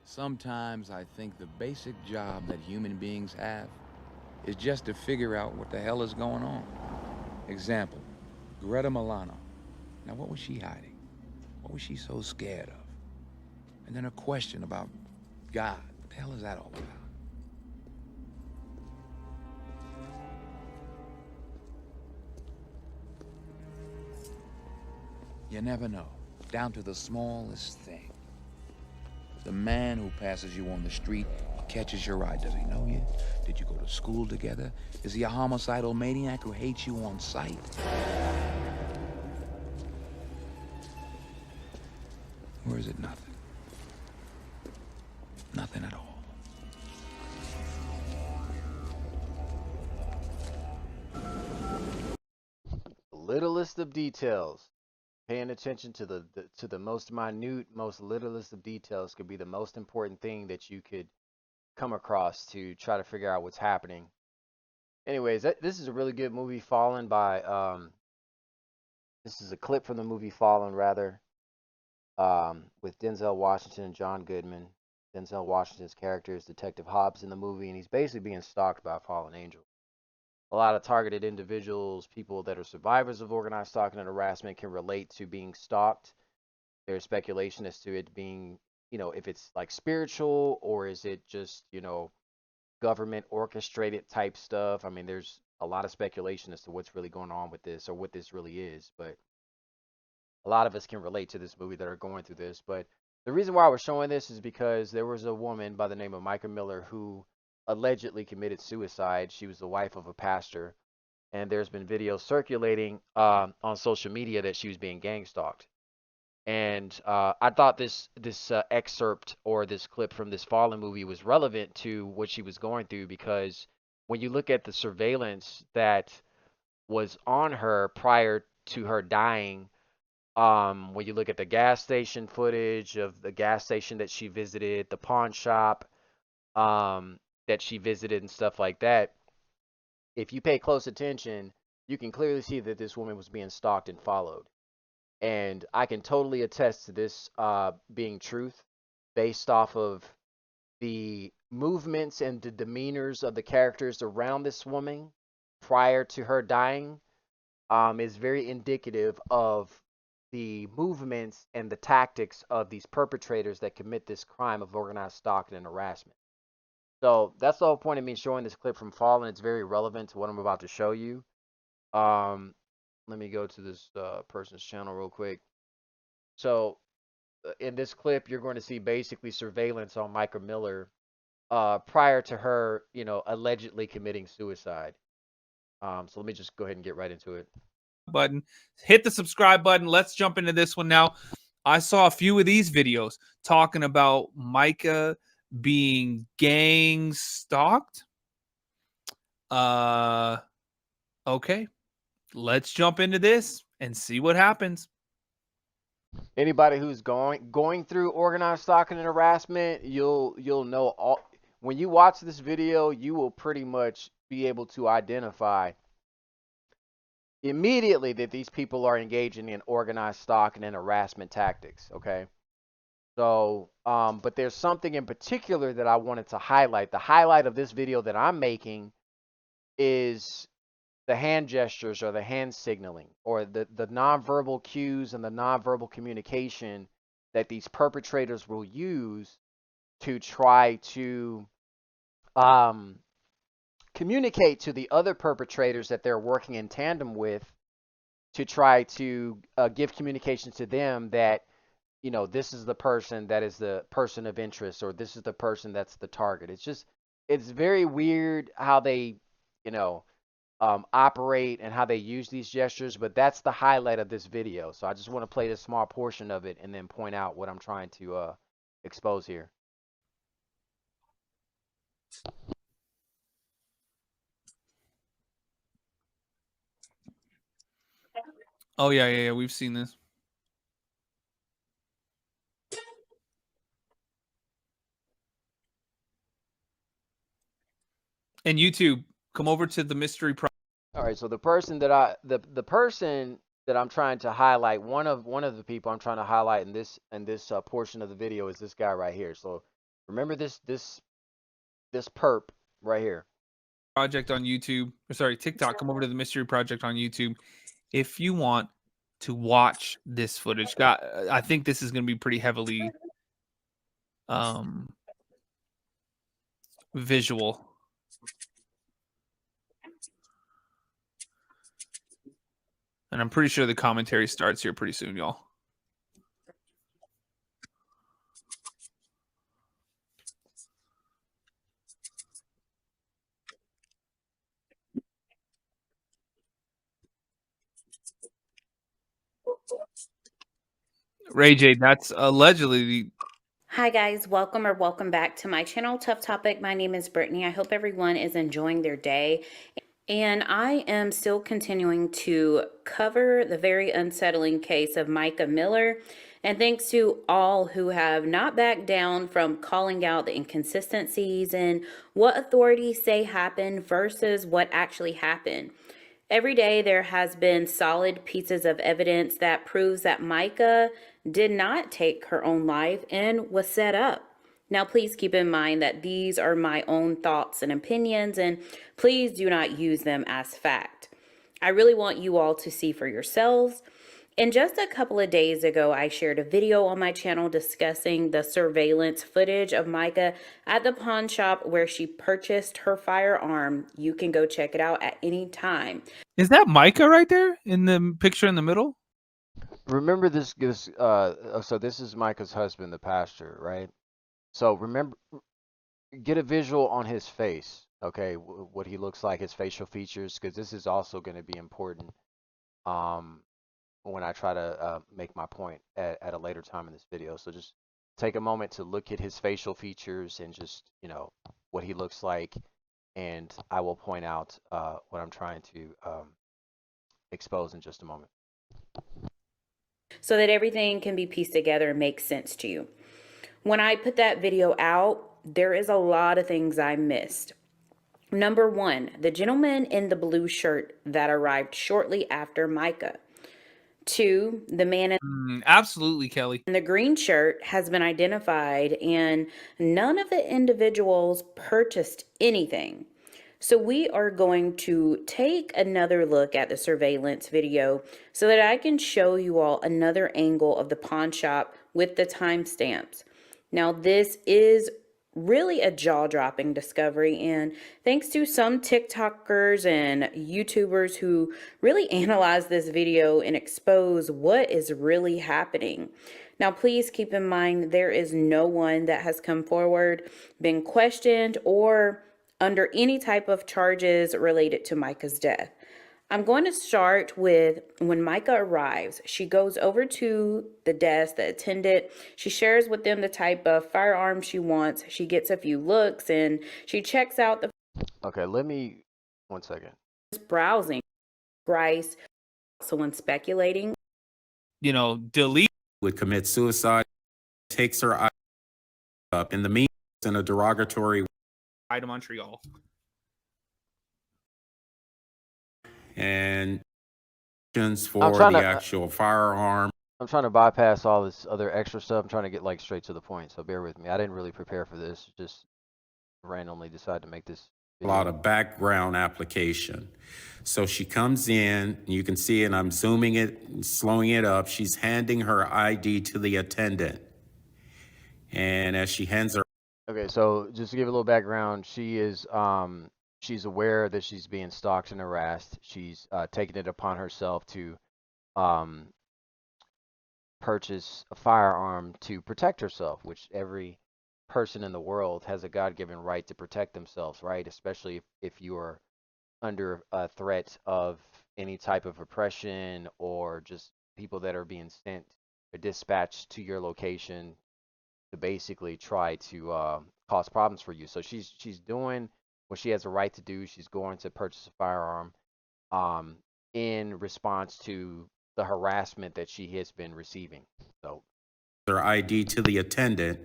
Sometimes I think the basic job that human beings have is just to figure out what the hell is going on. Example, Greta Milano. Now, what was she hiding? What was she so scared of? And then a question about God. What the hell is that all about? You never know, down to the smallest thing. The man who passes you on the street, catches your eye. Does he know you? Did you go to school together? Is he a homicidal maniac who hates you on sight? Or is it nothing? Nothing at all. Littlest of details. Paying attention to the most minute, most littlest of details could be the most important thing that you could come across to try to figure out what's happening. Anyways, this is a really good movie, Fallen by this is a clip from the movie Fallen, rather, with Denzel Washington and John Goodman. Denzel Washington's character is Detective Hobbs in the movie, and he's basically being stalked by a fallen angel. A lot of targeted individuals, people that are survivors of organized stalking and harassment, can relate to being stalked. There's speculation as to it being, if it's like spiritual or is it just, government orchestrated type stuff. I mean, there's a lot of speculation as to what's really going on with this or what this really is, but a lot of us can relate to this movie that are going through this. But the reason why we're showing this is because there was a woman by the name of Micah Miller who allegedly committed suicide. She was the wife of a pastor, and there's been videos circulating on social media that she was being gang stalked. And I thought this excerpt or this clip from this Fallen movie was relevant to what she was going through, because when you look at the surveillance that was on her prior to her dying, when you look at the gas station footage of the gas station that she visited, the pawn shop that she visited, and stuff like that, if you pay close attention, you can clearly see that this woman was being stalked and followed. And I can totally attest to this being truth based off of the movements and the demeanors of the characters around this woman prior to her dying. Is very indicative of the movements and the tactics of these perpetrators that commit this crime of organized stalking and harassment. So that's the whole point of me showing this clip from Fallen. It's very relevant to what I'm about to show you. Um, Let me go to this person's channel real quick. So in this clip, you're going to see basically surveillance on Micah Miller prior to her, allegedly committing suicide. So let me just go ahead and get right into it. Button, hit the subscribe button. Let's jump into this one now. I saw a few of these videos talking about Micah being gang stalked. Okay, let's jump into this and see what happens. Anybody who's going through organized stalking and harassment, you'll know all. When you watch this video, you will pretty much be able to identify immediately that these people are engaging in organized stalking and harassment tactics. Okay. So, but there's something in particular that I wanted to highlight. The highlight of this video that I'm making is the hand gestures or the hand signaling or the nonverbal cues and the nonverbal communication that these perpetrators will use to try to communicate to the other perpetrators that they're working in tandem with, to try to give communication to them that, this is the person that is the person of interest, or this is the person that's the target. It's very weird how they, you know, operate and how they use these gestures, but that's the highlight of this video. So I just want to play this small portion of it and then point out what I'm trying to expose here. Oh yeah, we've seen this. And YouTube, come over to the mystery. All right, so the person that the person that I'm trying to highlight, one of the people I'm trying to highlight in this portion of the video is this guy right here. So Remember this perp right here. Project on YouTube, or sorry, TikTok. Come over to the Mystery Project on YouTube if you want to watch this footage. I think this is going to be pretty heavily visual. And I'm pretty sure the commentary starts here pretty soon, y'all. Ray J, that's allegedly. Hi guys, welcome back to my channel, Tough Topic. My name is Brittany. I hope everyone is enjoying their day. And I am still continuing to cover the very unsettling case of Micah Miller. And thanks to all who have not backed down from calling out the inconsistencies and what authorities say happened versus what actually happened. Every day there has been solid pieces of evidence that proves that Micah did not take her own life and was set up. Now, please keep in mind that these are my own thoughts and opinions, and please do not use them as fact. I really want you all to see for yourselves. And just a couple of days ago, I shared a video on my channel discussing the surveillance footage of Micah at the pawn shop where she purchased her firearm. You can go check it out at any time. Is that Micah right there in the picture in the middle? Remember this so this is Micah's husband, the pastor, right? So remember, get a visual on his face, okay? What he looks like, his facial features, because this is also going to be important when I try to make my point at a later time in this video. So just take a moment to look at his facial features and just, what he looks like, and I will point out what I'm trying to expose in just a moment. So that everything can be pieced together and make sense to you. When I put that video out, there is a lot of things I missed. Number one, the gentleman in the blue shirt that arrived shortly after Micah. Two, the man Absolutely, Kelly. in the green shirt has been identified, and none of the individuals purchased anything. So we are going to take another look at the surveillance video so that I can show you all another angle of the pawn shop with the timestamps. Now, this is really a jaw-dropping discovery, and thanks to some TikTokers and YouTubers who really analyze this video and expose what is really happening. Now, please keep in mind there is no one that has come forward, been questioned, or under any type of charges related to Micah's death. I'm going to start with when Micah arrives. She goes over to the desk, the attendant. She shares with them the type of firearm she wants. She gets a few looks and she checks out the. Okay, one second. Browsing price. Someone speculating. Delete. Would commit suicide, takes her up in the means in a derogatory To Montreal. and for the actual firearm. I'm trying to bypass all this other extra stuff. I'm trying to get like straight to the point, so bear with me. I didn't really prepare for this. Just randomly decided to make this video. A lot of background application. So she comes in, you can see, and I'm zooming it and slowing it up. She's handing her ID to the attendant. And as she hands her. Okay, so just to give a little background, she is she's aware that she's being stalked and harassed. She's taken it upon herself to purchase a firearm to protect herself, which every person in the world has a God-given right to protect themselves, right? Especially if you are under a threat of any type of oppression or just people that are being sent or dispatched to your location to basically try to cause problems for you. So she's doing what she has a right to do. She's going to purchase a firearm in response to the harassment that she has been receiving. So her ID to the attendant.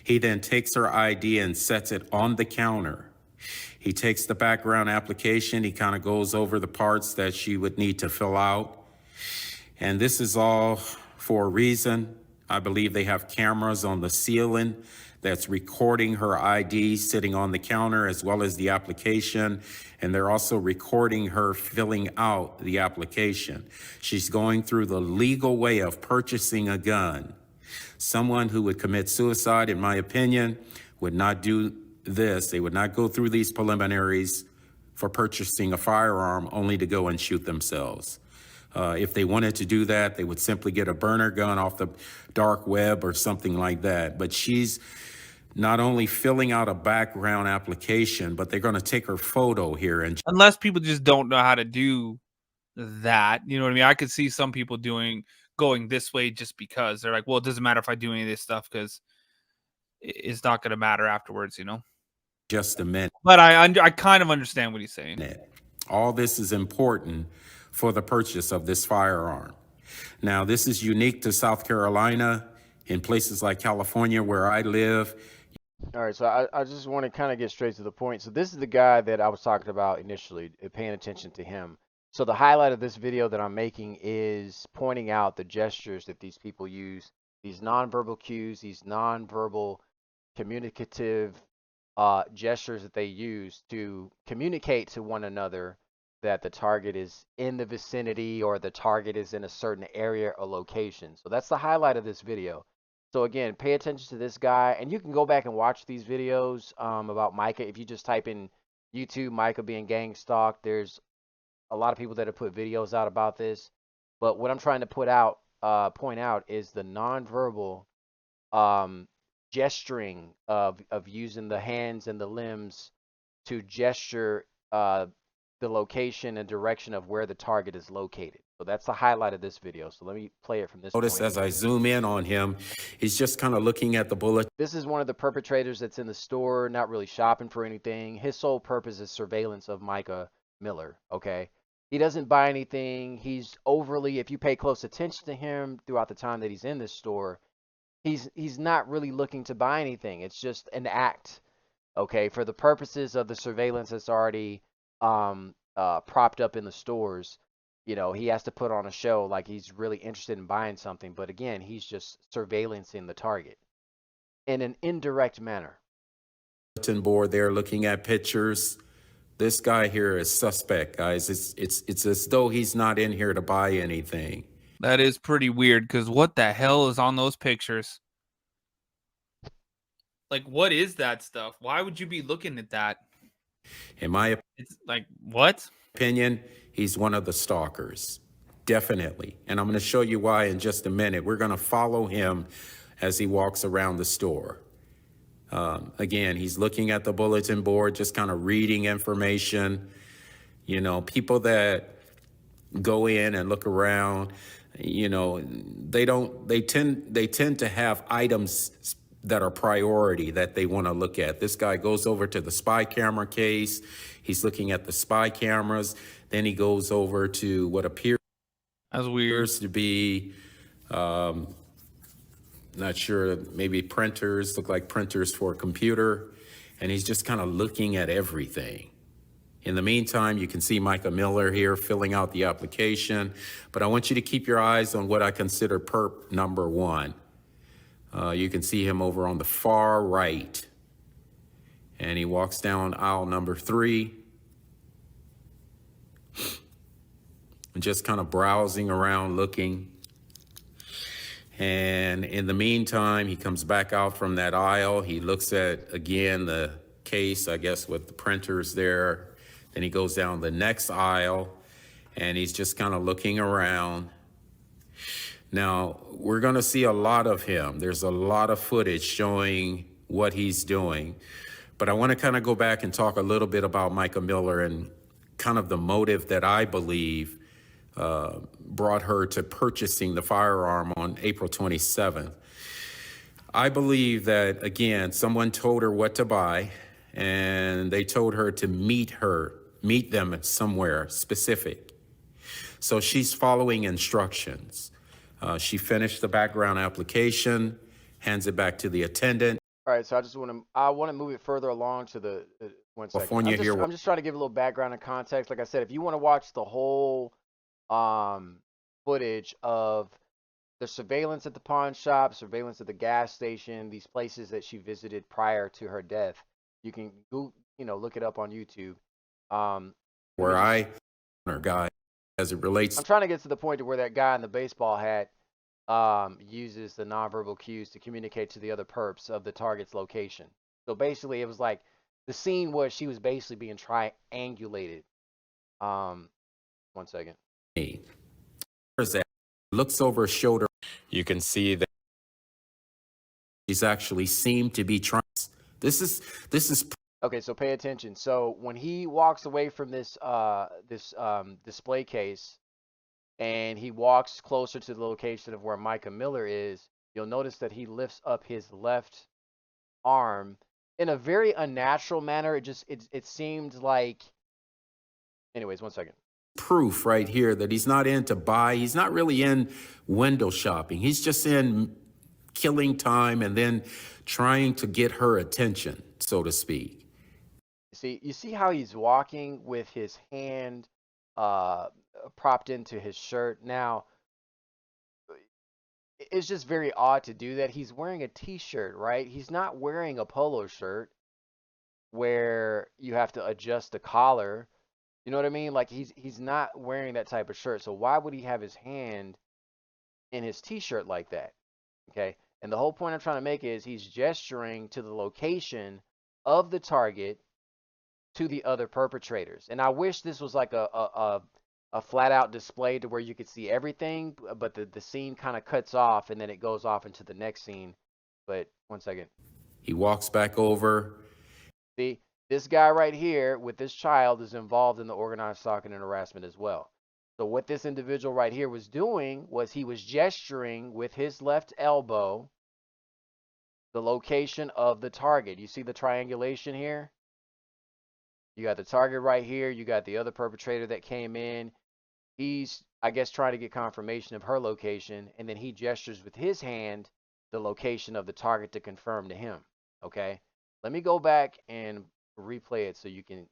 He then takes her ID and sets it on the counter. He takes the background application. He kind of goes over the parts that she would need to fill out. And this is all for a reason, I believe they have cameras on the ceiling that's recording her ID sitting on the counter as well as the application. And they're also recording her filling out the application. She's going through the legal way of purchasing a gun. Someone who would commit suicide, in my opinion, would not do this. They would not go through these preliminaries for purchasing a firearm only to go and shoot themselves. If they wanted to do that, they would simply get a burner gun off the dark web or something like that. But she's not only filling out a background application, but they're going to take her photo here. And Unless people just don't know how to do that. You know what I mean? I could see some people going this way just because they're like, well, it doesn't matter if I do any of this stuff because it's not going to matter afterwards, you know? just a minute. But I kind of understand what he's saying. All this is important for the purchase of this firearm. Now, this is unique to South Carolina. In places like California, where I live. All right, so I just want to kind of get straight to the point. So this is the guy that I was talking about initially, paying attention to him. So the highlight of this video that I'm making is pointing out the gestures that these people use, these nonverbal cues, these nonverbal communicative gestures that they use to communicate to one another that the target is in the vicinity or the target is in a certain area or location. So that's the highlight of this video. So again, pay attention to this guy, and you can go back and watch these videos about Mica. If you just type in YouTube, Mica being gang stalked, there's a lot of people that have put videos out about this. But what I'm trying to point out is the nonverbal gesturing of using the hands and the limbs to gesture the location and direction of where the target is located. So that's the highlight of this video. So let me play it from this Notice point. as I zoom in on him, he's just kind of looking at the bullet. This is one of the perpetrators that's in the store, not really shopping for anything. His sole purpose is surveillance of Micah Miller, okay? He doesn't buy anything. He's overly, if you pay close attention to him throughout the time that he's in this store, he's not really looking to buy anything. It's just an act, okay? For the purposes of the surveillance that's already propped up in the stores, you know, he has to put on a show like he's really interested in buying something. But again, he's just surveillancing the target in an indirect manner. Bulletin board there looking at pictures. This guy here is suspect, guys. It's as though he's not in here to buy anything. That is pretty weird because what the hell is on those pictures? Like, what is that stuff? Why would you be looking at that? In my It's like, what? opinion, he's one of the stalkers. Definitely. And I'm going to show you why in just a minute. We're going to follow him as he walks around the store. Again, he's looking at the bulletin board, just kind of reading information. You know, people that go in and look around, you know, they tend to have items that are priority that they want to look at. This guy goes over to the spy camera case. He's looking at the spy cameras. Then he goes over to what appears That's weird. to be, not sure, maybe printers, look like printers for a computer. And he's just kind of looking at everything. In the meantime, you can see Micah Miller here filling out the application. But I want you to keep your eyes on what I consider perp number 1. You can see him over on the far right. And he walks down aisle number 3. And just kind of browsing around, looking. And in the meantime, he comes back out from that aisle. He looks at, again, the case, I guess, with the printers there. Then he goes down the next aisle, and he's just kind of looking around. Now, we're going to see a lot of him. There's a lot of footage showing what he's doing. But I want to kind of go back and talk a little bit about Micah Miller and kind of the motive that I believe brought her to purchasing the firearm on April 27th. I believe that, again, someone told her what to buy, and they told her to meet them somewhere specific. So she's following instructions. She finished the background application, hands it back to the attendant. All right, so I want to move it further along to the one second. California I'm just trying to give a little background and context. Like I said, if you want to watch the whole footage of the surveillance at the pawn shop, surveillance at the gas station, these places that she visited prior to her death. You can go, look it up on YouTube. where I, or guy, as it relates. I'm trying to get to the point to where that guy in the baseball hat uses the nonverbal cues to communicate to the other perps of the target's location. So basically, it was like the scene was she was basically being triangulated. One second. Where's that? Looks over his shoulder. You can see that he's actually seemed to be trying. This is Okay, so pay attention. So when he walks away from this display case and he walks closer to the location of where Micah Miller is, you'll notice that he lifts up his left arm in a very unnatural manner. It seemed like. Anyways, one second. proof right here that he's not into buy. He's not really in window shopping. He's just in killing time and then trying to get her attention, so to speak. You see how he's walking with his hand propped into his shirt. Now, it's just very odd to do that. He's wearing a t-shirt, right? He's not wearing a polo shirt where you have to adjust the collar. You know what I mean? Like he's not wearing that type of shirt. So why would he have his hand in his t-shirt like that? Okay? And the whole point I'm trying to make is he's gesturing to the location of the target to the other perpetrators. And I wish this was like a flat out display to where you could see everything, but the scene kind of cuts off and then it goes off into the next scene. But one second. He walks back over. See, this guy right here with this child is involved in the organized stalking and harassment as well. So what this individual right here was doing was he was gesturing with his left elbow the location of the target. You see the triangulation here? You got the target right here. You got the other perpetrator that came in. He's, I guess, trying to get confirmation of her location, and then he gestures with his hand the location of the target to confirm to him. Okay? Let me go back and replay it so you can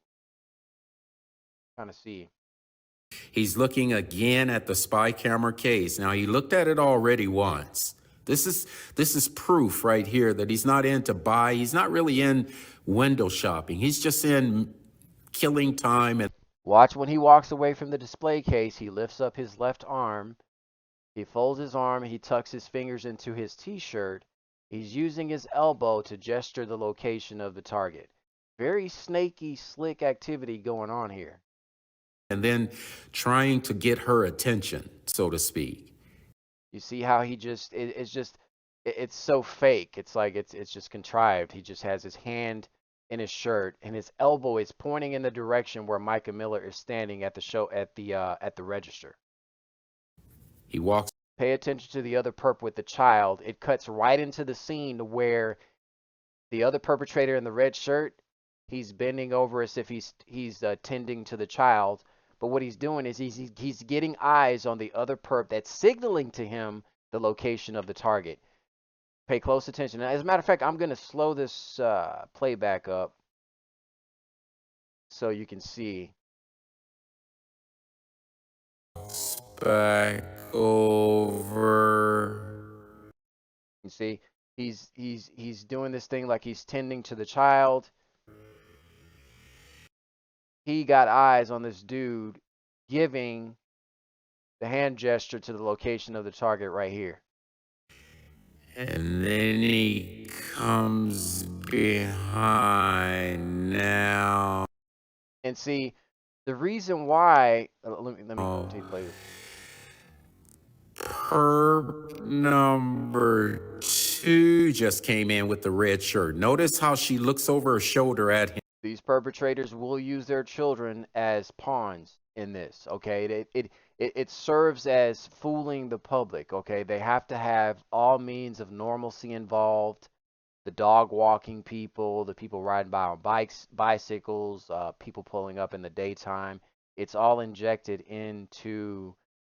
kind of see. He's looking again at the spy camera case. Now, he looked at it already once. This is proof right here that he's not into buy. He's not really in window shopping. He's just in killing time. And watch when he walks away from the display case, he lifts up his left arm. He folds his arm. He tucks his fingers into his t-shirt. He's using his elbow to gesture the location of the target. Very snaky, slick activity going on here. And then trying to get her attention, so to speak. You see how he it's so fake. It's like it's just contrived. He just has his hand in his shirt and his elbow is pointing in the direction where Micah Miller is standing at the register. He walks. Pay attention to the other perp with the child. It cuts right into the scene where the other perpetrator in the red shirt, he's bending over as if he's tending to the child. But what he's doing is he's getting eyes on the other perp that's signaling to him the location of the target. Pay close attention. As a matter of fact, I'm going to slow this playback up so you can see. Back over. You see, he's doing this thing like he's tending to the child. He got eyes on this dude giving the hand gesture to the location of the target right here. And then he comes behind now. And see, the reason why, let me continue to play this. Perp number 2 just came in with the red shirt. Notice how she looks over her shoulder at him. These perpetrators will use their children as pawns in this, okay? It serves as fooling the public, okay? They have to have all means of normalcy involved. The dog walking people, the people riding by on bicycles, people pulling up in the daytime. It's all injected into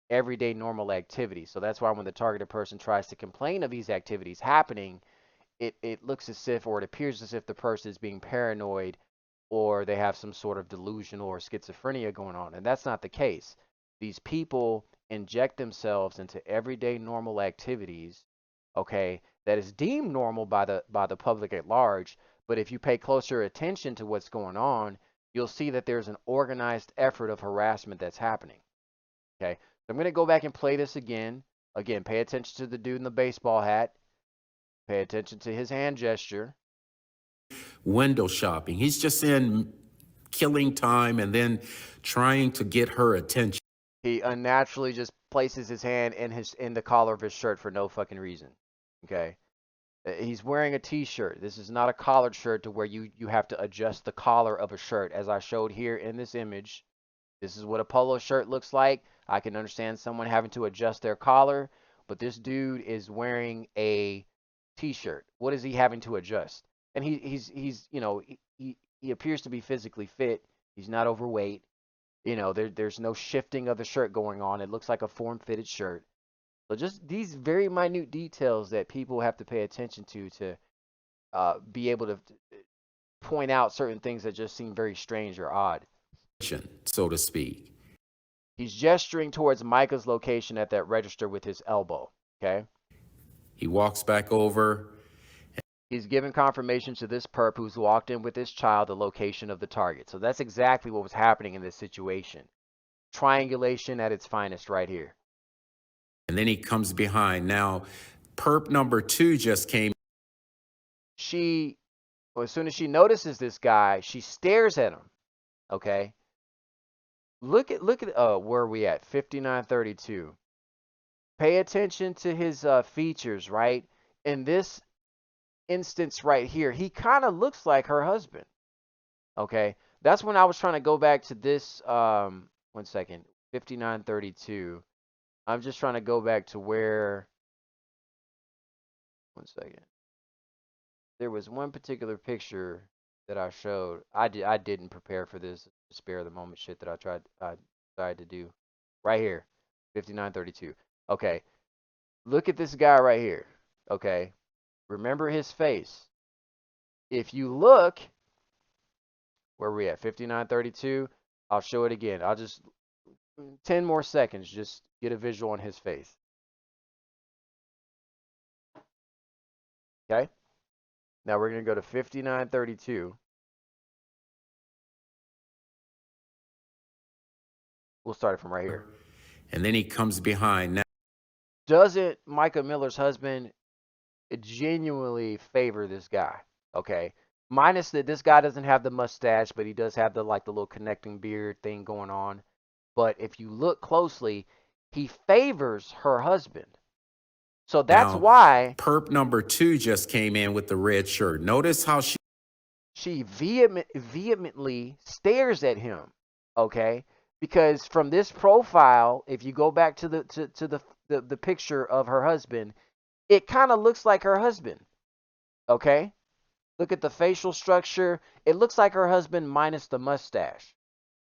everyday normal activities. So that's why when the targeted person tries to complain of these activities happening, it looks as if, or it appears as if the person is being paranoid or they have some sort of delusional or schizophrenia going on. And that's not the case. These people inject themselves into everyday normal activities, okay, that is deemed normal by the public at large. But if you pay closer attention to what's going on, you'll see that there's an organized effort of harassment that's happening. Okay, so I'm going to go back and play this again. Again, pay attention to the dude in the baseball hat. Pay attention to his hand gesture. Window shopping. He's just in killing time and then trying to get her attention. He unnaturally just places his hand in the collar of his shirt for no fucking reason. Okay, he's wearing a t-shirt. This is not a collared shirt to where you have to adjust the collar of a shirt, as I showed here in this image. This is what a polo shirt looks like. I can understand someone having to adjust their collar, but this dude is wearing a t-shirt. What is he having to adjust? And he's you know, he appears to be physically fit. He's not overweight. You know, there's no shifting of the shirt going on. It looks like a form-fitted shirt. So just these very minute details that people have to pay attention to be able to point out certain things that just seem very strange or odd. So to speak. He's gesturing towards Micah's location at that register with his elbow, okay? He walks back over. He's giving confirmation to this perp who's walked in with his child the location of the target. So that's exactly what was happening in this situation. Triangulation at its finest right here. And then he comes behind. Now, perp number 2 just came. As soon as she notices this guy, she stares at him, okay? Look at where are we at? 5932. Pay attention to his features, right? In this instance right here, he kind of looks like her husband. Okay, that's when I was trying to go back to this. 1 second, 5932. I'm just trying to go back to where. 1 second. There was one particular picture that I showed. I didn't prepare for this spare the moment shit that I tried to do. Right here, 5932. Okay, look at this guy right here. Okay, remember his face. If you look, where are we at? 5932. I'll show it again. I'll just 10 more seconds. Just get a visual on his face. Okay. Now we're going to go to 5932. We'll start it from right here. And then he comes behind. Now, doesn't Micah Miller's husband genuinely favor this guy? Okay. Minus that this guy doesn't have the mustache, but he does have the little connecting beard thing going on. But if you look closely, he favors her husband. So that's why perp number 2 just came in with the red shirt. Notice how she vehemently stares at him. Okay? Because from this profile, if you go back to the picture of her husband, it kind of looks like her husband. Okay? Look at the facial structure. It looks like her husband minus the mustache.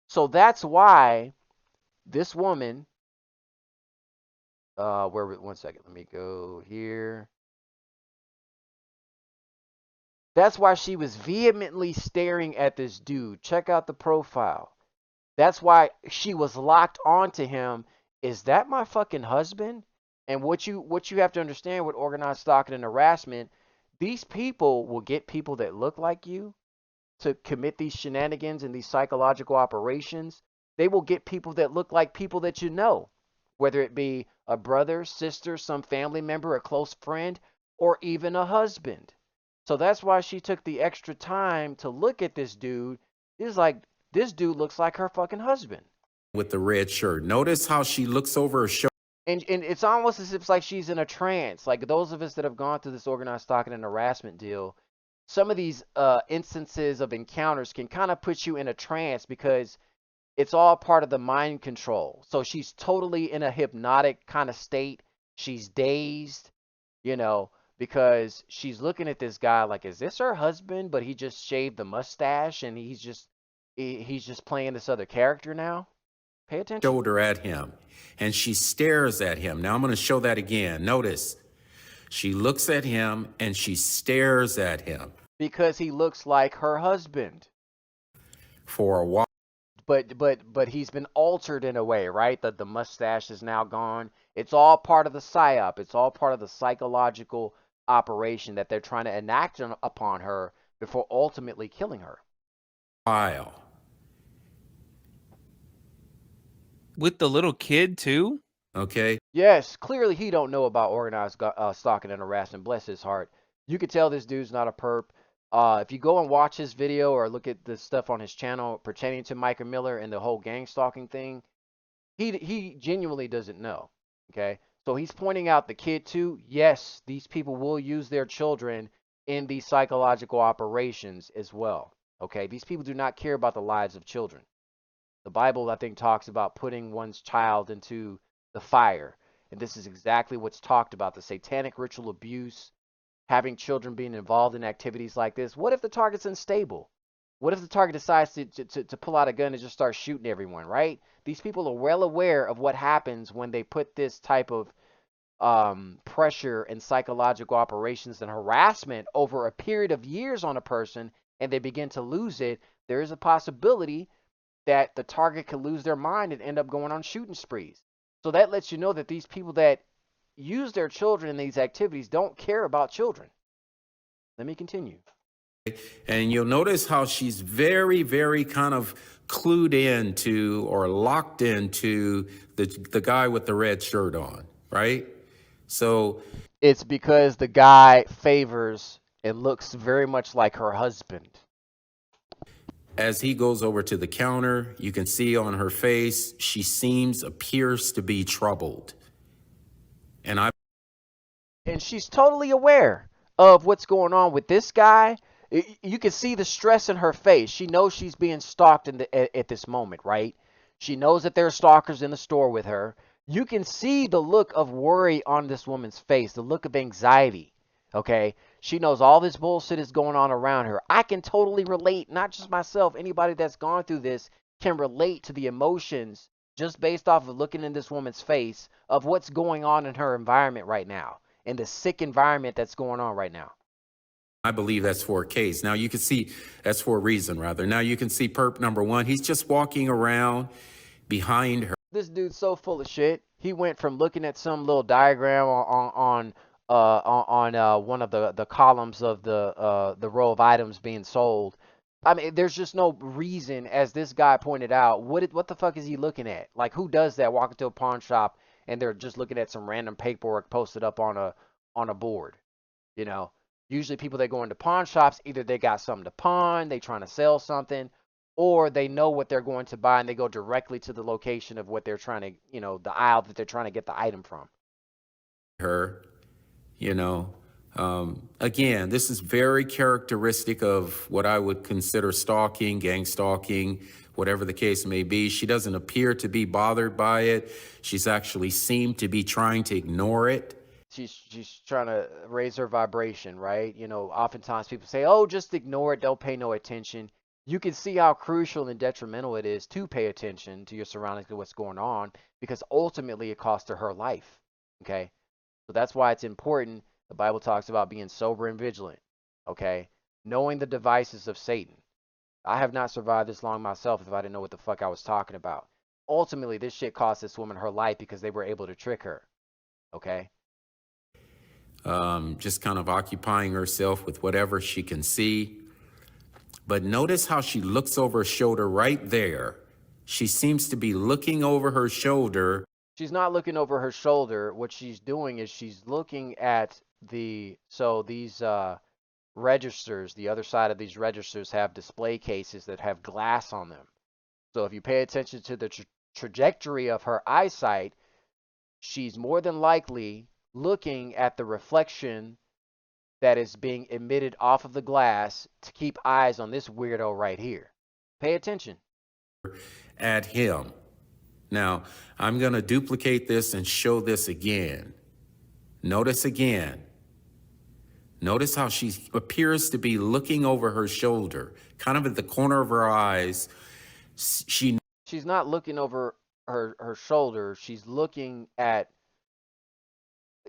So that's why this woman, 1 second, let me go here. That's why she was vehemently staring at this dude. Check out the profile. That's why she was locked onto him. Is that my fucking husband? And what you have to understand with organized stalking and harassment, these people will get people that look like you to commit these shenanigans and these psychological operations. They will get people that look like people that you know, whether it be a brother, sister, some family member, a close friend, or even a husband. So that's why she took the extra time to look at this dude. It's like, this dude looks like her fucking husband. With the red shirt. Notice how she looks over her shoulder. And it's almost as if it's like she's in a trance. Like those of us that have gone through this organized stalking and harassment deal, some of these instances of encounters can kind of put you in a trance because it's all part of the mind control. So she's totally in a hypnotic kind of state. She's dazed, because she's looking at this guy like, is this her husband? But he just shaved the mustache and he's just playing this other character now. Pay attention. Shoulder at him, and she stares at him. Now I'm going to show that again. Notice, she looks at him and she stares at him. Because he looks like her husband. For a while. but he's been altered in a way, right? That the mustache is now gone. It's all part of the psyop. It's all part of the psychological operation that they're trying to enact upon her before ultimately killing her. While. With the little kid too. Okay. Yes, clearly he don't know about organized stalking and harassment. Bless his heart. You could tell this dude's not a perp. If you go and watch his video or look at the stuff on his channel pertaining to Micah Miller and the whole gang stalking thing, he genuinely doesn't know. Okay, so he's pointing out the kid too. Yes, these people will use their children in these psychological operations as well. Okay, these people do not care about the lives of children. The Bible, I think, talks about putting one's child into the fire. And this is exactly what's talked about, the satanic ritual abuse, having children being involved in activities like this. What if the target's unstable? What if the target decides to pull out a gun and just start shooting everyone, right? These people are well aware of what happens when they put this type of pressure and psychological operations and harassment over a period of years on a person and they begin to lose it. There is a possibility that the target could lose their mind and end up going on shooting sprees. So that lets you know that these people that use their children in these activities don't care about children. Let me continue. And you'll notice how she's very, very kind of clued into or locked into the guy with the red shirt on, right? So It's because the guy favors and looks very much like her husband. as he goes over to the counter, you can see on her face, she appears to be troubled. And she's totally aware of what's going on with this guy. You can see the stress in her face. She knows she's being stalked at this moment, right? She knows that there are stalkers in the store with her. You can see the look of worry on this woman's face, the look of anxiety, okay? She knows all this bullshit is going on around her. I can totally relate, not just myself, anybody that's gone through this can relate to the emotions just based off of looking in this woman's face of what's going on in her environment right now, in the sick environment that's going on right now. I believe that's for a case. Now you can see, that's for a reason rather. Now you can see perp number one, he's just walking around behind her. This dude's so full of shit. He went from looking at some little diagram on one of the columns of the row of items being sold. I mean, there's just no reason, as this guy pointed out, what the fuck is he looking at? Like, who does that? Walk into a pawn shop and they're just looking at some random paperwork posted up on a board, you know? Usually people that go into pawn shops, either they got something to pawn, they trying to sell something, or they know what they're going to buy and they go directly to the location of what they're trying to, you know, the aisle that they're trying to get the item from. Her, you know, again, this is very characteristic of what I would consider stalking, gang stalking, whatever the case may be. She doesn't appear to be bothered by it. She's actually seemed to be trying to ignore it. She's trying to raise her vibration, right? You know, oftentimes people say, oh, just ignore it, don't pay no attention. You can see how crucial and detrimental it is to pay attention to your surroundings and what's going on, because ultimately it cost her life, okay? So that's why it's important. The Bible talks about being sober and vigilant, okay? Knowing the devices of Satan. I have not survived this long myself if I didn't know what the fuck I was talking about. Ultimately, this shit cost this woman her life because they were able to trick her, okay? Just kind of occupying herself with whatever she can see. But notice how she looks over her shoulder right there. She seems to be looking over her shoulder. She's not looking over her shoulder. What she's doing is she's looking at these registers. The other side of these registers have display cases that have glass on them. So if you pay attention to the trajectory of her eyesight, she's more than likely looking at the reflection that is being emitted off of the glass to keep eyes on this weirdo right here. Pay attention. At him. Now, I'm going to duplicate this and show this again. Notice again. Notice how she appears to be looking over her shoulder, kind of at the corner of her eyes. She's not looking over her shoulder. She's looking at,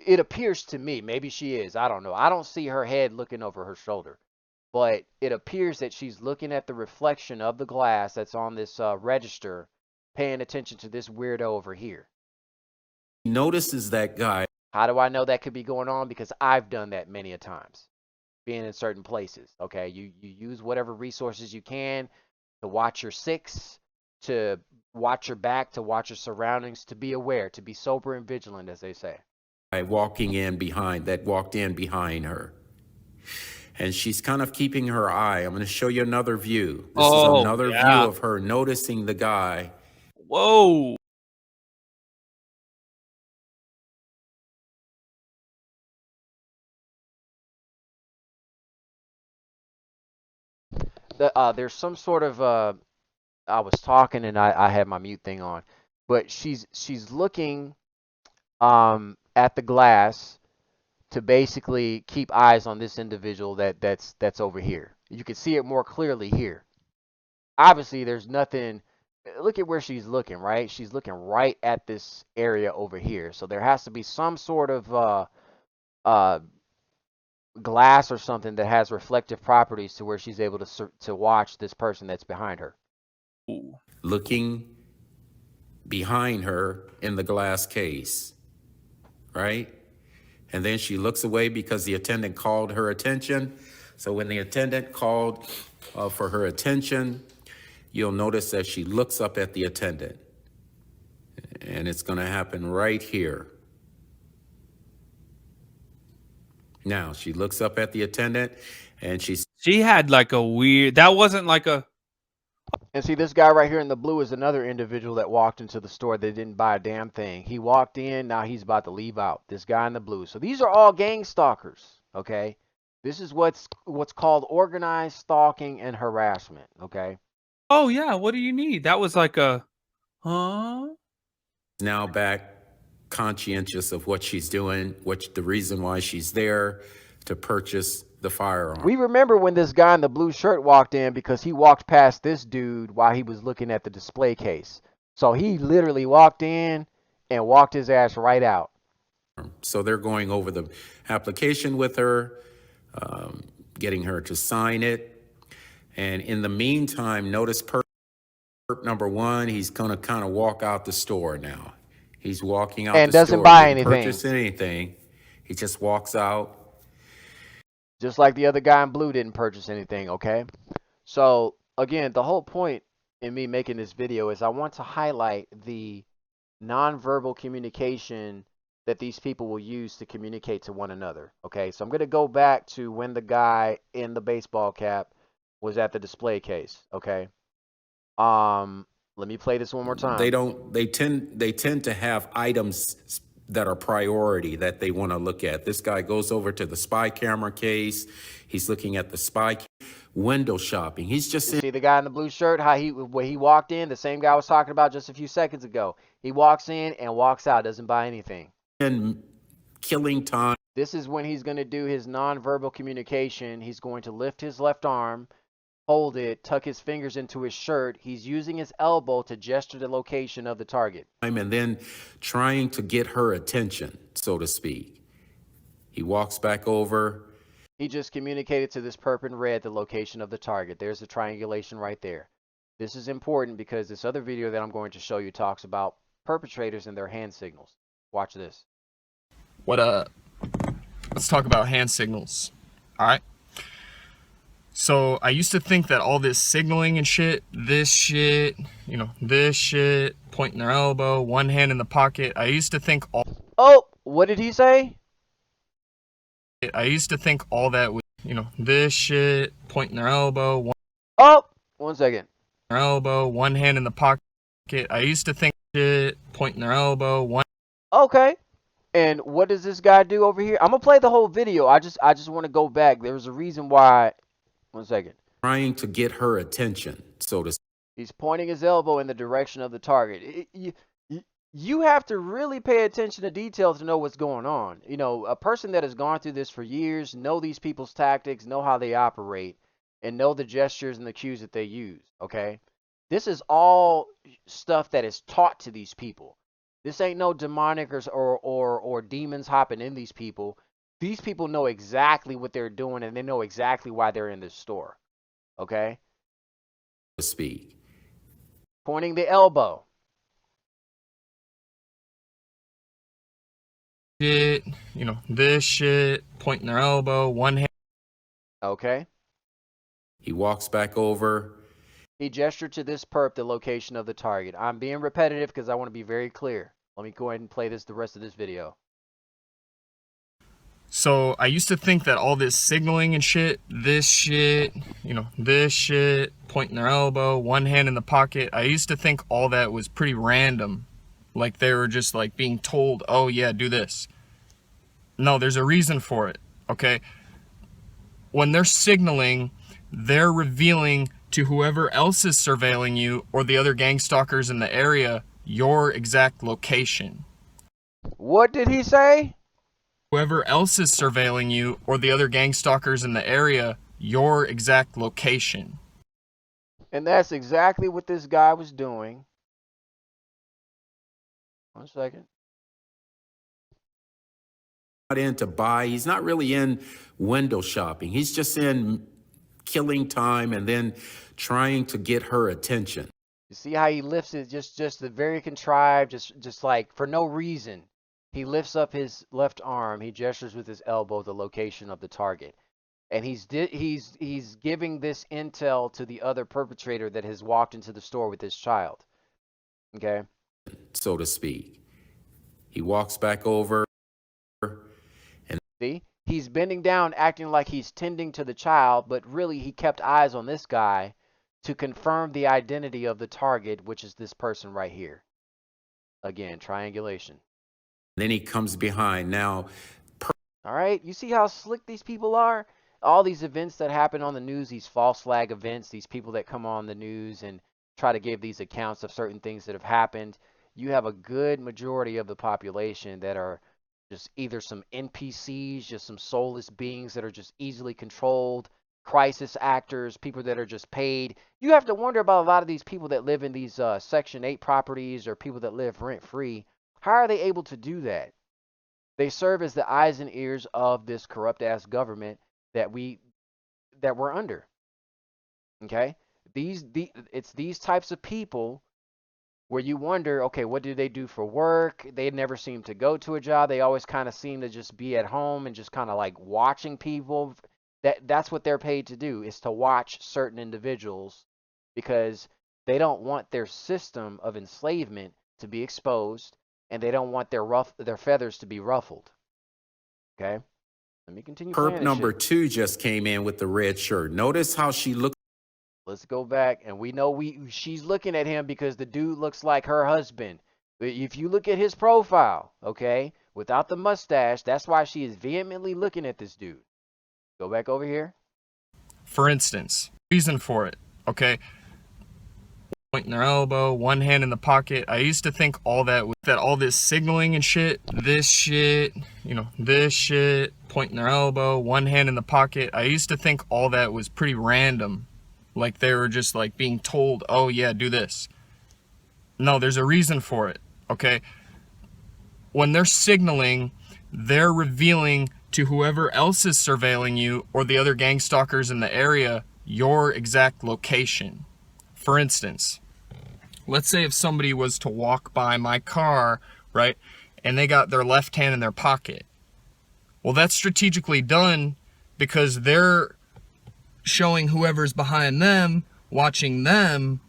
it appears to me, maybe she is, I don't know. I don't see her head looking over her shoulder. but it appears that she's looking at the reflection of the glass that's on this register, paying attention to this weirdo over here. He notices that guy. How do I know that could be going on? Because I've done that many a times, being in certain places. Okay, you use whatever resources you can to watch your six, to watch your back, to watch your surroundings, to be aware, to be sober and vigilant, as they say. Walked in behind her. And she's kind of keeping her eye. I'm going to show you another view. This is another view of her noticing the guy. Whoa. There's some sort of I was talking and I had my mute thing on, but she's looking at the glass to basically keep eyes on this individual that's over here. You can see it more clearly here. Obviously, there's nothing. Look at where she's looking, right? She's looking right at this area over here. So there has to be some sort of glass or something that has reflective properties to where she's able to watch this person that's behind her. Looking behind her in the glass case, right? And then she looks away because the attendant called her attention. So when the attendant called for her attention, you'll notice that she looks up at the attendant. And it's going to happen right here. Now, she looks up at the attendant and she had like a weird, that wasn't like a. And see, this guy right here in the blue is another individual that walked into the store that didn't buy a damn thing. He walked in, now he's about to leave out. This guy in the blue. So these are all gang stalkers, okay? This is what's called organized stalking and harassment, okay? Oh, yeah, what do you need? That was like a, huh? now back conscientious of what she's doing, the reason why she's there, to purchase the firearm. We remember when this guy in the blue shirt walked in because he walked past this dude while he was looking at the display case. So he literally walked in and walked his ass right out. So they're going over the application with her, getting her to sign it. And in the meantime, notice perp number one, he's going to kind of walk out the store now. He's walking out and the store. doesn't buy anything. Purchase anything. He just walks out. Just like the other guy in blue didn't purchase anything, okay? So, again, the whole point in me making this video is I want to highlight the nonverbal communication that these people will use to communicate to one another, okay? So I'm going to go back to when the guy in the baseball cap was at the display case, okay? Let me play this one more time. They tend to have items that are priority that they want to look at. This guy goes over to the spy camera case. He's looking at the spy window shopping. He's just see the guy in the blue shirt, when he walked in, the same guy I was talking about just a few seconds ago. He walks in and walks out, doesn't buy anything. And killing time. This is when he's going to do his nonverbal communication. He's going to lift his left arm, hold it, tuck his fingers into his shirt. He's using his elbow to gesture the location of the target. And then trying to get her attention, so to speak. He walks back over. He just communicated to this perp in red the location of the target. There's the triangulation right there. This is important because this other video that I'm going to show you talks about perpetrators and their hand signals. Watch this. Let's talk about hand signals. All right. So I used to think that all this signaling and shit, this shit, pointing their elbow, one hand in the pocket. I used to think all. Oh, what did he say? I used to think all that was, this shit, pointing their elbow. One second. Their elbow, one hand in the pocket. I used to think shit, pointing their elbow, one. Okay. And what does this guy do over here? I'm gonna play the whole video. I just want to go back. There's a reason why. One second. Trying to get her attention, so to speak. He's pointing his elbow in the direction of the target. You have to really pay attention to details to know what's going on. A person that has gone through this for years, know these people's tactics, know how they operate, and know the gestures and the cues that they use, okay? This is all stuff that is taught to these people. This ain't no demonic or demons hopping in these people. These people know exactly what they're doing, and they know exactly why they're in this store. Okay? To speak. Pointing the elbow. Shit, this shit, pointing their elbow, one hand. Okay? He walks back over. He gestured to this perp the location of the target. I'm being repetitive because I want to be very clear. Let me go ahead and play the rest of this video. So I used to think that all this signaling and shit, this shit, this shit, pointing their elbow, one hand in the pocket, I used to think all that was pretty random. Like they were just like being told, oh yeah, do this. No, there's a reason for it, okay? When they're signaling, they're revealing to whoever else is surveilling you or the other gang stalkers in the area your exact location. What did he say? Whoever else is surveilling you or the other gang stalkers in the area your exact location. And that's exactly what this guy was doing. 1 second. Not in to buy. He's not really in window shopping. He's just in killing time and then trying to get her attention. You see how he lifts it, just the very contrived, just like for no reason. He lifts up his left arm. He gestures with his elbow the location of the target, and he's giving this intel to the other perpetrator that has walked into the store with his child. Okay, So to speak. He walks back over. see, he's bending down, acting like he's tending to the child, but really he kept eyes on this guy to confirm the identity of the target, which is this person right here. Again, triangulation. Then he comes behind. Now, All right, you see how slick these people are? All these events that happen on the news, these false flag events, these people that come on the news and try to give these accounts of certain things that have happened, you have a good majority of the population that are just either some NPCs, just some soulless beings that are just easily controlled, crisis actors, people that are just paid. You have to wonder about a lot of these people that live in these Section 8 properties or people that live rent-free. How are they able to do that? They serve as the eyes and ears of this corrupt-ass government that we're under. Okay? It's these types of people where you wonder, okay, what do they do for work? They never seem to go to a job. They always kind of seem to just be at home and just kind of like watching people. That's what they're paid to do, is to watch certain individuals because they don't want their system of enslavement to be exposed and they don't want their feathers to be ruffled. Okay? Let me continue playing perp this number shit. 2 just came in with the red shirt. Notice how she looks. Let's go back, and we know she's looking at him because the dude looks like her husband. If you look at his profile, okay, without the mustache, that's why she is vehemently looking at this dude. Go back over here. For instance, reason for it, okay? Pointing their elbow, one hand in the pocket. I used to think all this signaling and shit, this shit, this shit, pointing their elbow, one hand in the pocket. I used to think all that was pretty random. Like they were just like being told, oh yeah, do this. No, there's a reason for it, okay? When they're signaling, they're revealing to whoever else is surveilling you or the other gang stalkers in the area your exact location. For instance, let's say if somebody was to walk by my car, right, and they got their left hand in their pocket. Well, that's strategically done because they're showing whoever's behind them, watching them,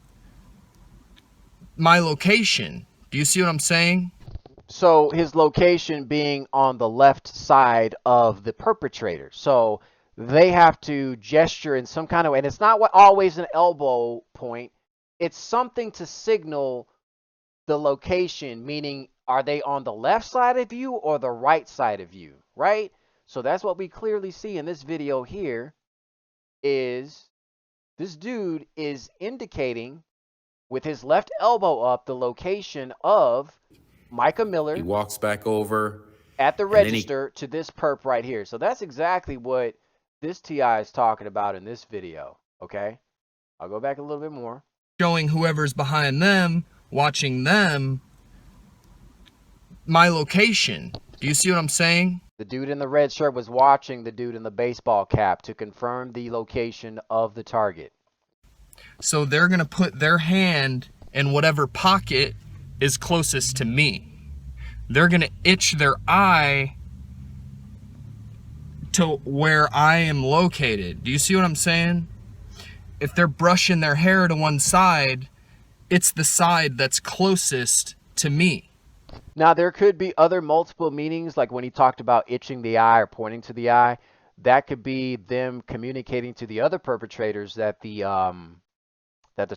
my location. Do you see what I'm saying? So his location being on the left side of the perpetrator. So they have to gesture in some kind of way. And it's not always an elbow point. It's something to signal the location, meaning are they on the left side of you or the right side of you, right? So that's what we clearly see in this video here is this dude is indicating with his left elbow up the location of Micah Miller. He walks back over at the register to this perp right here. So that's exactly what this TI is talking about in this video. Okay, I'll go back a little bit more. Showing whoever's behind them, watching them, my location. Do you see what I'm saying? The dude in the red shirt was watching the dude in the baseball cap to confirm the location of the target. So they're going to put their hand in whatever pocket is closest to me. They're going to itch their eye to where I am located. Do you see what I'm saying? If they're brushing their hair to one side, it's the side that's closest to me. Now, there could be other multiple meanings, like when he talked about itching the eye or pointing to the eye. That could be them communicating to the other perpetrators that the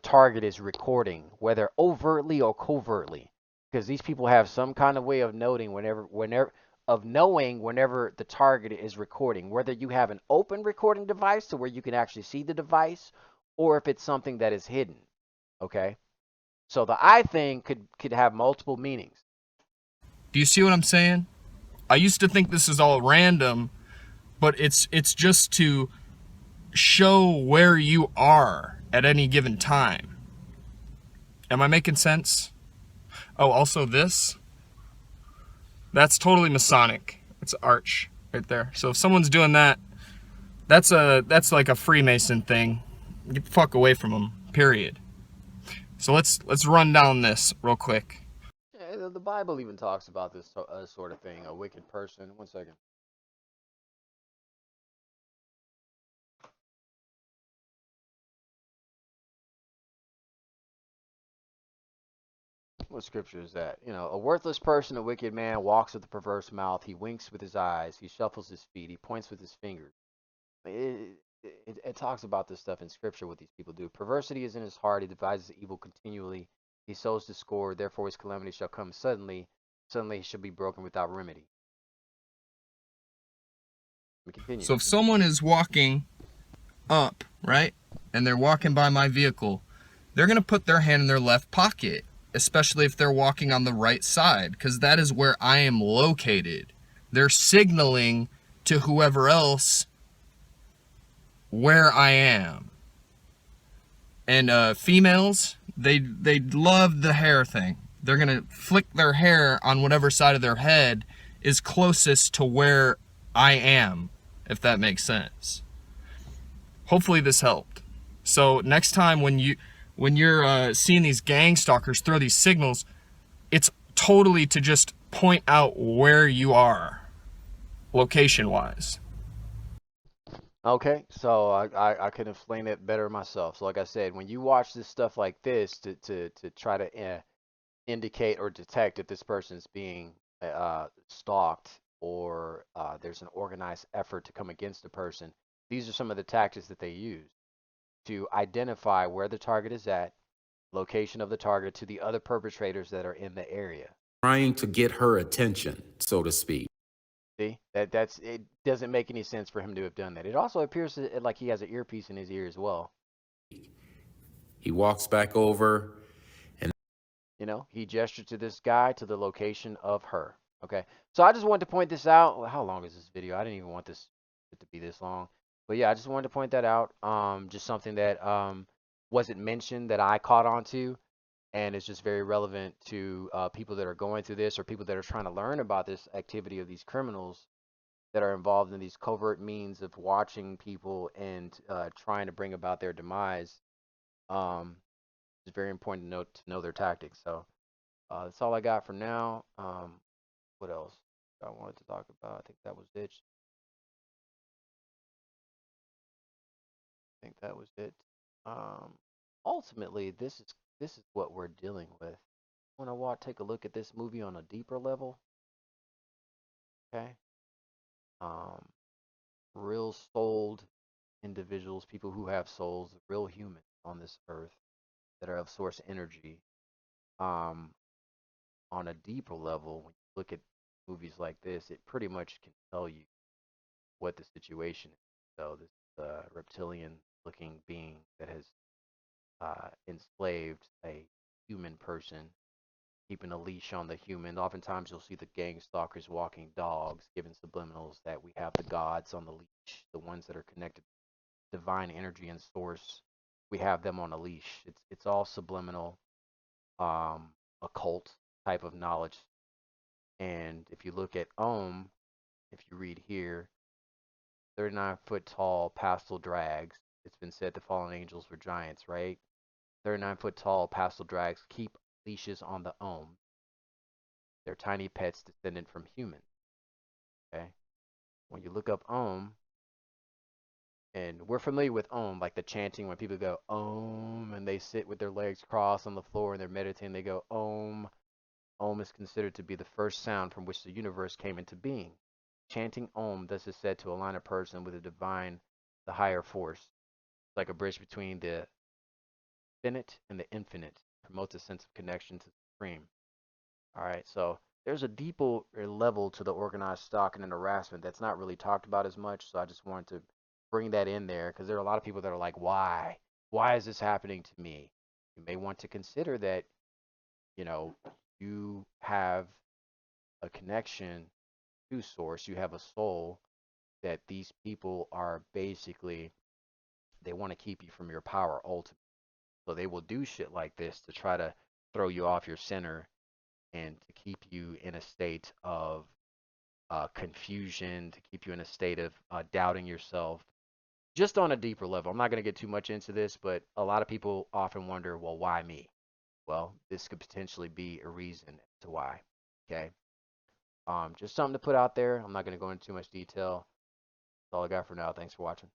target is recording, whether overtly or covertly, because these people have some kind of way of knowing whenever the target is recording, whether you have an open recording device to where you can actually see the device, or if it's something that is hidden. Okay, so the eye thing could have multiple meanings. Do you see what I'm saying? I used to think this is all random, but it's just to show where you are at any given time. Am I making sense? Oh, also that's totally Masonic. It's an arch right there. So if someone's doing that, that's like a Freemason thing. Get the fuck away from them, period. So let's run down this real quick. Yeah, the Bible even talks about this sort of thing, a wicked person. One second. What scripture is that? A worthless person, a wicked man, walks with a perverse mouth. He winks with his eyes. He shuffles his feet. He points with his fingers. It talks about this stuff in scripture, what these people do. Perversity is in his heart. He devises evil continually. He sows discord. Therefore, his calamity shall come suddenly. Suddenly, he shall be broken without remedy. Let me continue. So if someone is walking up, right, and they're walking by my vehicle, they're going to put their hand in their left pocket, especially if they're walking on the right side, because that is where I am located. They're signaling to whoever else where I am. And females, they love the hair thing. They're going to flick their hair on whatever side of their head is closest to where I am, if that makes sense. Hopefully this helped. So next time when you're seeing these gang stalkers throw these signals, it's totally to just point out where you are, location-wise. Okay, so I can explain it better myself. So like I said, when you watch this stuff like this to try to indicate or detect if this person's being stalked or there's an organized effort to come against a person, these are some of the tactics that they use to identify where the target is at, location of the target to the other perpetrators that are in the area. Trying to get her attention, so to speak. See, it doesn't make any sense for him to have done that. It also appears like he has an earpiece in his ear as well. He walks back over. He gestured to this guy to the location of her. Okay, so I just wanted to point this out. How long is this video? I didn't even want this to be this long, but yeah, I just wanted to point that out. Just something that wasn't mentioned that I caught on to, and it's just very relevant to people that are going through this or people that are trying to learn about this activity of these criminals that are involved in these covert means of watching people and trying to bring about their demise. It's very important to know their tactics. So that's all I got for now. What else I wanted to talk about? I think that was it. Ultimately, this is what we're dealing with. Want to take a look at this movie on a deeper level? Okay. Real souled individuals, people who have souls, real humans on this earth that are of source energy. On a deeper level, when you look at movies like this, it pretty much can tell you what the situation is. So this is a reptilian looking being that has enslaved a human person, keeping a leash on the human. Oftentimes you'll see the gang stalkers walking dogs, giving subliminals that we have the gods on the leash, the ones that are connected to divine energy and source. We have them on a leash. It's all subliminal, occult type of knowledge And if you look at Ohm, if you read here, 39-foot tall pastel drags. It's been said the fallen angels were giants, right? 39-foot tall pastel drags keep leashes on the Ohm. They're tiny pets descended from humans. Okay? When you look up Ohm, and we're familiar with Om, like the chanting when people go Om and they sit with their legs crossed on the floor and they're meditating, they go Om. Om is considered to be the first sound from which the universe came into being. Chanting Om thus is said to align a person with the divine, the higher force. It's like a bridge between the finite and the infinite. Promotes a sense of connection to the supreme. All right, so there's a deeper level to the organized stalking and harassment that's not really talked about as much. So I just wanted to bring that in there because there are a lot of people that are like, why? Why is this happening to me? You may want to consider that, you know, you have a connection to source, you have a soul that these people are basically, they want to keep you from your power ultimately. So they will do shit like this to try to throw you off your center and to keep you in a state of confusion, to keep you in a state of doubting yourself, just on a deeper level. I'm not going to get too much into this, but a lot of people often wonder, well, why me? Well, this could potentially be a reason as to why. Okay. Just something to put out there. I'm not going to go into too much detail. That's all I got for now. Thanks for watching.